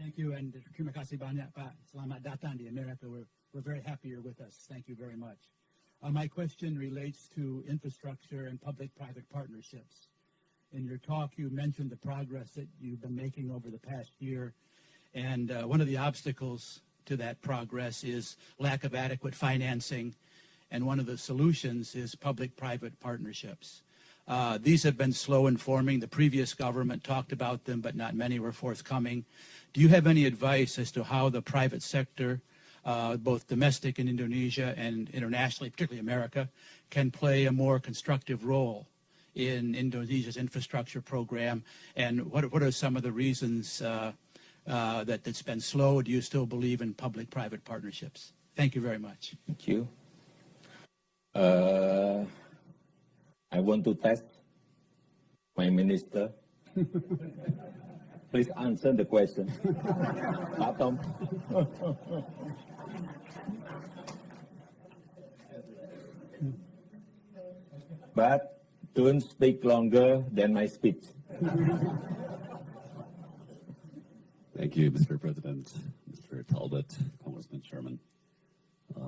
Thank you, and terima kasih banyak, Pak. Selamat datang di America. We're very happy you're with us. Thank you very much. My question relates to infrastructure and public-private partnerships. In your talk, you mentioned the progress that you've been making over the past year, and one of the obstacles to that progress is lack of adequate financing, and one of the solutions is public-private partnerships. These have been slow in forming. The previous government talked about them, but not many were forthcoming. Do you have any advice as to how the private sector, both domestic in Indonesia and internationally, particularly America, can play a more constructive role in Indonesia's infrastructure program? And what are some of the reasons that it's been slow? Do you still believe in public-private partnerships? Thank you very much. Thank you. I want to test my minister. Please answer the question. Pak Tom. But don't speak longer than my speech. Thank you, Mr. President, Mr. Talbot, Congressman Sherman,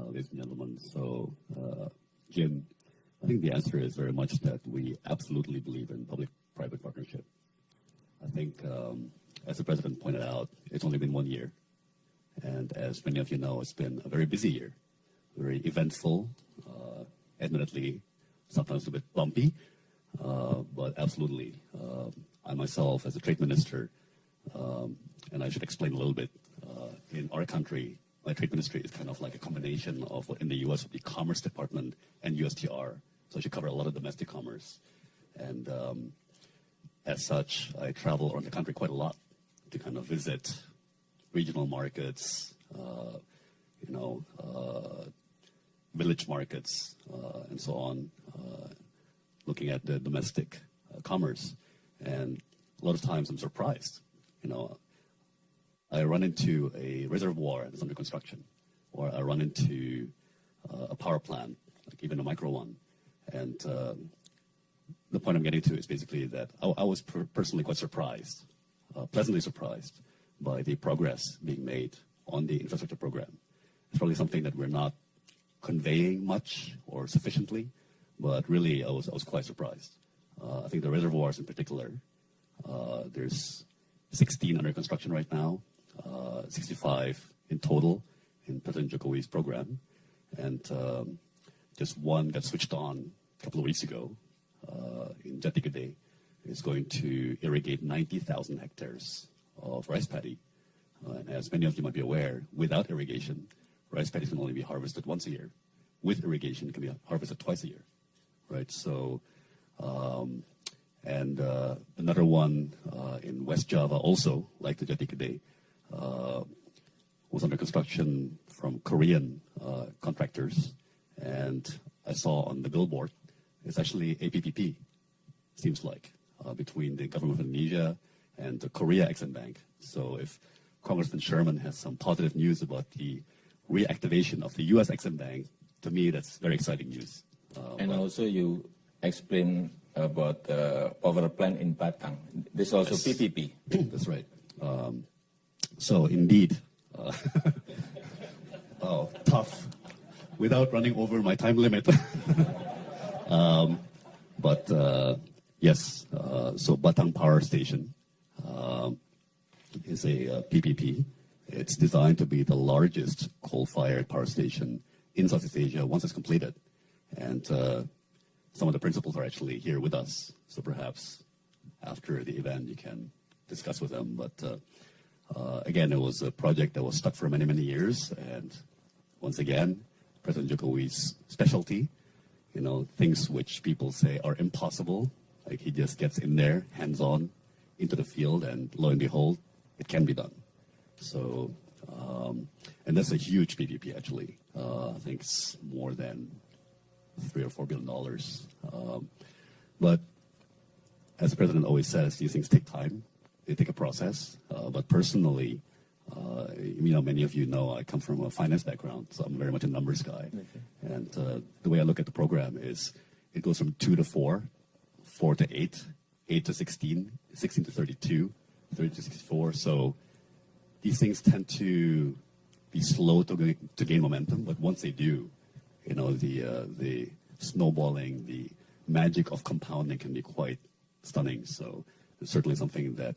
ladies and gentlemen. So, Jim, I think the answer is very much that we absolutely believe in public-private partnership. I think, as the President pointed out, it's only been 1 year. And as many of you know, it's been a very busy year, very eventful, admittedly, sometimes a bit bumpy, but absolutely. I myself, as a trade minister, and I should explain a little bit, in our country, my trade ministry is kind of like a combination of what in the U.S. would be Commerce Department and USTR. So I should cover a lot of domestic commerce. And as such, I travel around the country quite a lot to kind of visit regional markets, village markets, and so on, looking at the domestic commerce. And a lot of times I'm surprised. I run into a reservoir that's under construction, or I run into a power plant, like even a micro one. And the point I'm getting to is basically that I was personally quite surprised, pleasantly surprised by the progress being made on the infrastructure program. It's probably something that we're not conveying much or sufficiently, but really I was quite surprised. I think the reservoirs in particular, there's 16 under construction right now, 65 in total in President Jokowi's program, and just one got switched on a couple of weeks ago in Jati Gede. Is going to irrigate 90,000 hectares of rice paddy. And as many of you might be aware, without irrigation, rice paddy can only be harvested once a year. With irrigation, it can be harvested twice a year, right? So, another one in West Java also, like the Jati Gede, was under construction from Korean contractors. And I saw on the billboard, it's actually a PPP, seems like, between the government of Indonesia and the Korea Exim Bank. So if Congressman Sherman has some positive news about the reactivation of the U.S. Exim Bank, to me, that's very exciting news. And also you explain about the power plant in Batang. This is also yes. PPP. That's right. So indeed, tough, without running over my time limit. Yes, so Batang Power Station is a PPP. It's designed to be the largest coal-fired power station in Southeast Asia once it's completed. And some of the principals are actually here with us. So perhaps after the event you can discuss with them. But again, it was a project that was stuck for many, many years. And once again, President Jokowi's specialty, things which people say are impossible. Like he just gets in there, hands-on, into the field, and lo and behold, it can be done. So, and that's a huge PPP actually. I think it's more than $3 or $4 billion. But as the president always says, these things take time. They take a process. But personally, many of you know I come from a finance background, so I'm very much a numbers guy. Okay. And the way I look at the program is it goes from 2 to 4, 4 to 8, 8 to 16, 16 to 32, 30 to 64. So these things tend to be slow to gain momentum, but once they do, the snowballing, the magic of compounding can be quite stunning. So it's certainly something that